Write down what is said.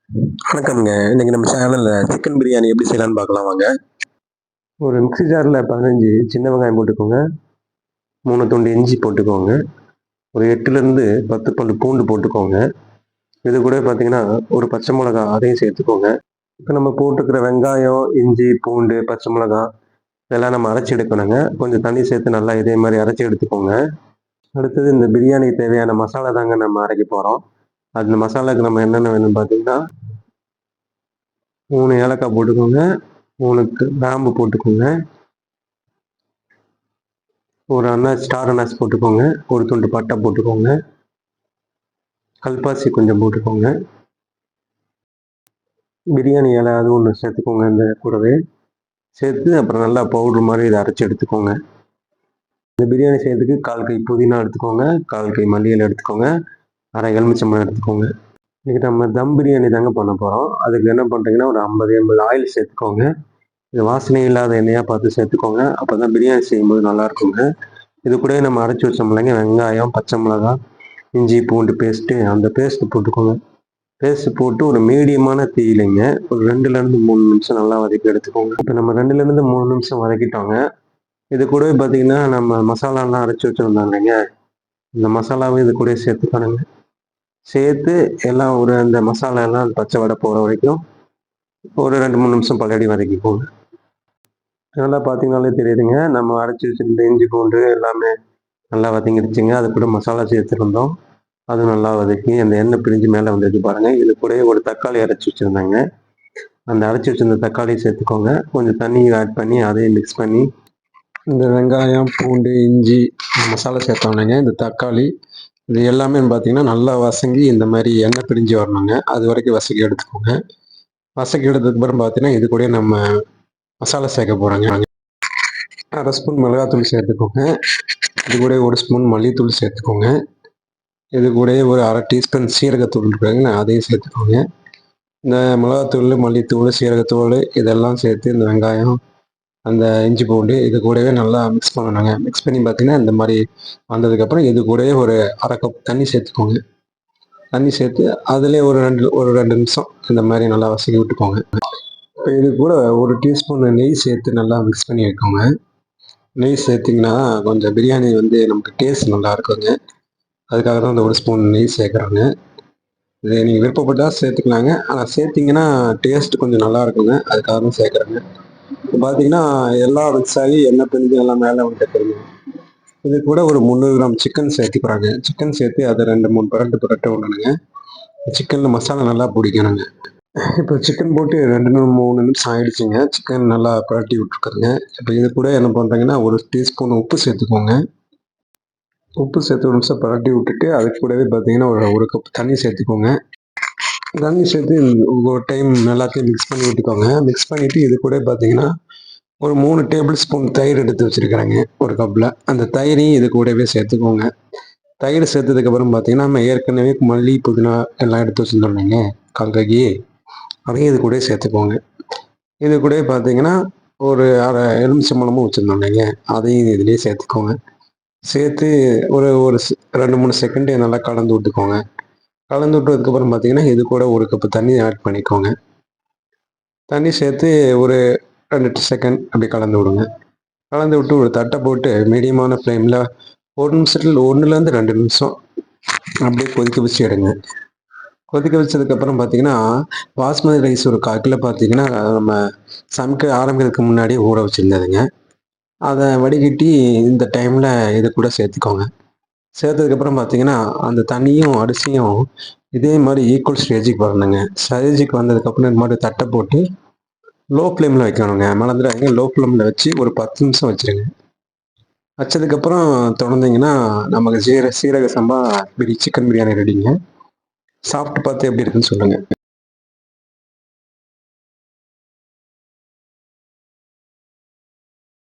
வணக்கம்ங்க. இன்னைக்கு நம்ம சேனல்ல சிக்கன் பிரியாணி எப்படி செய்யலாம்னு பார்க்கலாம் வாங்க. ஒரு மிக்ஸி ஜார்ல 15 சின்ன வெங்காயம் போட்டுக்கோங்க. 3 துண்டு இஞ்சி போட்டுக்கோங்க. ஒரு 8லேருந்து 10 பல்லு பூண்டு போட்டுக்கோங்க. இது கூட பார்த்தீங்கன்னா, ஒரு பச்சை மிளகா அதையும் சேர்த்துக்கோங்க. இப்ப நம்ம போட்டுக்கிற வெங்காயம், இஞ்சி, பூண்டு, பச்சை மிளகா இதெல்லாம் நம்ம அரைச்சு எடுக்கணுங்க. கொஞ்சம் தண்ணி சேர்த்து நல்லா இதே மாரி அரைச்சு எடுத்துக்கோங்க. அடுத்தது இந்த பிரியாணிக்கு தேவையான மசாலா தாங்க நம்ம அரைக்க போறோம். அந்த மசாலாக்கு நம்ம என்னென்ன வேணும்னு பார்த்தீங்கன்னா, 3 ஏலக்காய் போட்டுக்கோங்க. 3 கிராம்பு போட்டுக்கோங்க. ஒரு ஸ்டார் அன்னாசி போட்டுக்கோங்க. ஒரு துண்டு பட்டை போட்டுக்கோங்க. கல்பாசி கொஞ்சம் போட்டுக்கோங்க. பிரியாணி இலை அது ஒன்று சேர்த்துக்கோங்க இந்த கூடவே. சேர்த்து அப்புறம் நல்லா பவுட்ரு மாதிரி இதை அரைச்சி எடுத்துக்கோங்க. இந்த பிரியாணி செய்யறதுக்கு 1/4 கை புதினா எடுத்துக்கோங்க. 1/4 கை மல்லி இலை எடுத்துக்கோங்க. அரை எலுமிச்சம்பழம் எடுத்துக்கோங்க. இன்னைக்கு நம்ம தம் பிரியாணி தாங்க பண்ண போகிறோம். அதுக்கு என்ன பண்ணுறீங்கன்னா, ஒரு 50 ml ஆயில் சேர்த்துக்கோங்க. இது வாசனை இல்லாத எண்ணெயாக பார்த்து சேர்த்துக்கோங்க. அப்போ தான் பிரியாணி செய்யும்போது நல்லா இருக்குங்க. இது கூட நம்ம அரைச்சி வச்சோம் இல்லைங்க, வெங்காயம், பச்சை மிளகா, இஞ்சி பூண்டு பேஸ்ட்டு, அந்த பேஸ்ட்டு போட்டுக்கோங்க. பேஸ்ட்டு போட்டு ஒரு மீடியமான தீயிலைங்க ஒரு 2லேருந்து 3 நிமிஷம் நல்லா வதக்கி எடுத்துக்கோங்க. இப்போ நம்ம 2லேருந்து 3 நிமிஷம் வதக்கிட்டோங்க. இது கூடவே பார்த்தீங்கன்னா, நம்ம மசாலாலாம் அரைச்சி வச்சுருந்தோம் இல்லைங்க, இந்த மசாலாவும் இது கூட சேர்த்துக்கணுங்க. சேர்த்து எல்லாம் ஒரு அந்த மசாலா எல்லாம் பச்சை வாடை போகிற வரைக்கும் ஒரு 2-3 நிமிஷம் பல்லடி வதக்கிக்கோங்க. நல்லா பார்த்தீங்கனாலே தெரியுதுங்க, நம்ம அரைச்சி வச்சிருந்த இஞ்சி பூண்டு எல்லாமே நல்லா வதங்கிடுச்சுங்க. அது கூட மசாலா சேர்த்துருந்தோம். அது நல்லா வதக்கி அந்த எண்ணெய் பிரிஞ்சு மேலே வந்துருக்கு பாருங்க. இது கூடவே ஒரு தக்காளி அரைச்சி வச்சுருந்தேங்க. அந்த அரைச்சி வச்சிருந்த தக்காளியை சேர்த்துக்கோங்க. கொஞ்சம் தண்ணி ஆட் பண்ணி அதையும் மிக்ஸ் பண்ணி இந்த வெங்காயம், பூண்டு, இஞ்சி மசாலா சேர்த்தோம் இல்லைங்க, இந்த தக்காளி இது எல்லாமே பார்த்தீங்கன்னா நல்லா வசங்கி இந்த மாதிரி எண்ணெய் பிரிஞ்சு வரணுங்க. அது வரைக்கும் வசக்கி எடுத்துக்கோங்க. வசக்கி எடுத்ததுக்கு அப்புறம் பார்த்தீங்கன்னா, இது கூட நம்ம மசாலா சேர்க்க போகிறோங்க. 1/2 ஸ்பூன் மிளகாத்தூள் சேர்த்துக்கோங்க. இது கூட 1 ஸ்பூன் மல்லித்தூள் சேர்த்துக்கோங்க. இது கூடயே ஒரு 1/2 டீஸ்பூன் சீரகத்தூள் இருக்குங்க, அதையும் சேர்த்துக்கோங்க. இந்த மிளகாத்தூள், மல்லித்தூள், சீரகத்தூள் இதெல்லாம் சேர்த்து இந்த வெங்காயம், அந்த இஞ்சி பூண்டு இது கூடவே நல்லா மிக்ஸ் பண்ணணுங்க. மிக்ஸ் பண்ணி பார்த்தீங்கன்னா, இந்த மாதிரி வந்ததுக்கப்புறம் இது கூடவே ஒரு 1/2 கப் தண்ணி சேர்த்துக்கோங்க. தண்ணி சேர்த்து அதிலே ஒரு 2 நிமிஷம் இந்த மாதிரி நல்லா வசக்கி விட்டுக்கோங்க. இப்போ இது கூட 1 டீஸ்பூன் நெய் சேர்த்து நல்லா மிக்ஸ் பண்ணி வைக்கோங்க. நெய் சேர்த்திங்கன்னா கொஞ்சம் பிரியாணி வந்து நமக்கு டேஸ்ட் நல்லா இருக்குங்க. அதுக்காக தான் அந்த 1 ஸ்பூன் நெய் சேர்க்குறோங்க. இதை நீங்கள் விருப்பப்பட்டால் சேர்த்துக்கலாங்க. ஆனால் சேர்த்திங்கன்னா டேஸ்ட் கொஞ்சம் நல்லா இருக்குங்க. அதுக்காக தான் சேர்க்குறேங்க. இப்போ பார்த்தீங்கன்னா எல்லாம் மிக்ஸ் ஆகி எண்ணெய் பிரிஞ்சு எல்லாம் மேலே வந்துட்டுருக்குங்க. இது கூட ஒரு 300 கிராம் சிக்கன் சேர்த்துக்கிறாங்க. சிக்கன் சேர்த்து அதை 2-3 புரட்டு விடணுங்க. சிக்கனில் மசாலா நல்லா பிடிக்கணுங்க. இப்போ சிக்கன் போட்டு 2-3 நிமிஷம் ஆயிடுச்சுங்க. சிக்கன் நல்லா புரட்டி விட்டுருக்குறேங்க. இப்போ இது கூட என்ன பண்ணுறீங்கன்னா, 1 டீஸ்பூன் உப்பு சேர்த்துக்கோங்க. உப்பு சேர்த்து 1 நிமிஷம் புரட்டி விட்டுட்டு அதுக்கு கூடவே பார்த்தீங்கன்னா, ஒரு கப் தண்ணி சேர்த்துக்கோங்க. தண்ணி சேர்த்து ஒரு டைம் எல்லாத்தையும் மிக்ஸ் பண்ணி விட்டுக்கோங்க. மிக்ஸ் பண்ணிவிட்டு இது கூட பார்த்தீங்கன்னா, ஒரு 3 டேபிள் ஸ்பூன் தயிர் எடுத்து வச்சுருக்கிறேங்க ஒரு கப்பில். அந்த தயிரையும் இது கூடவே சேர்த்துக்கோங்க. தயிர் சேர்த்ததுக்கப்புறம் பார்த்தீங்கன்னா, நம்ம ஏற்கனவே மல்லி, புதினா எல்லாம் எடுத்து வச்சுருந்தோம் இல்லைங்க 1/4 கைக்கு, அதையும் இது கூட சேர்த்துக்கோங்க. இது கூட பார்த்தீங்கன்னா, ஒரு 1/2 எலுமிச்சம்பழமும் வச்சுருந்தோம் இல்லைங்க, அதையும் இதிலேயே சேர்த்துக்கோங்க. சேர்த்து ஒரு ஒரு 2-3 செகண்டு நல்லா கலந்து விட்டுக்கோங்க. கலந்து விட்டதுக்கப்புறம் பார்த்தீங்கன்னா, இது கூட 1 கப்பு தண்ணி ஆட் பண்ணிக்கோங்க. தண்ணி சேர்த்து ஒரு 2 செகண்ட் அப்படி கலந்து விடுங்க. கலந்து விட்டு ஒரு தட்டை போட்டு மீடியமான ஃப்ளேமில் 1 நிமிஷத்துல 1லேருந்து 2 நிமிஷம் அப்படியே கொதிக்க வச்சு எடுங்க. கொதிக்க வச்சதுக்கப்புறம் பார்த்தீங்கன்னா, பாஸ்மதி ரைஸ் ஒரு 1/4 கிலோ பார்த்தீங்கன்னா, நம்ம சமைக்க ஆரம்பிக்கிறதுக்கு முன்னாடியே ஊற வச்சுருந்ததுங்க. அதை வடிகட்டி இந்த டைமில் இது கூட சேர்த்துக்கோங்க. சேர்த்ததுக்கப்புறம் பார்த்தீங்கன்னா, அந்த தண்ணியும், அரிசியும் இதே மாதிரி ஈக்குவல் ஸ்டேஜுக்கு வரணுங்க. ஸ்டேஜுக்கு வந்ததுக்கப்புறம் இது மாதிரி தட்டை போட்டு லோ ஃப்ளேமில் வைக்கணுங்க. மறந்துடாதீங்க, லோ ஃப்ளேமில் வச்சு ஒரு 10 நிமிஷம் வச்சுருங்க. வச்சதுக்கப்புறம் தொறந்தீங்கன்னா, நமக்கு சீரக சம்பா சிக்கன் பிரியாணி ரெடிங்க. சாப்பிட்டு பார்த்து எப்படி இருக்குன்னு சொல்லுங்கள்.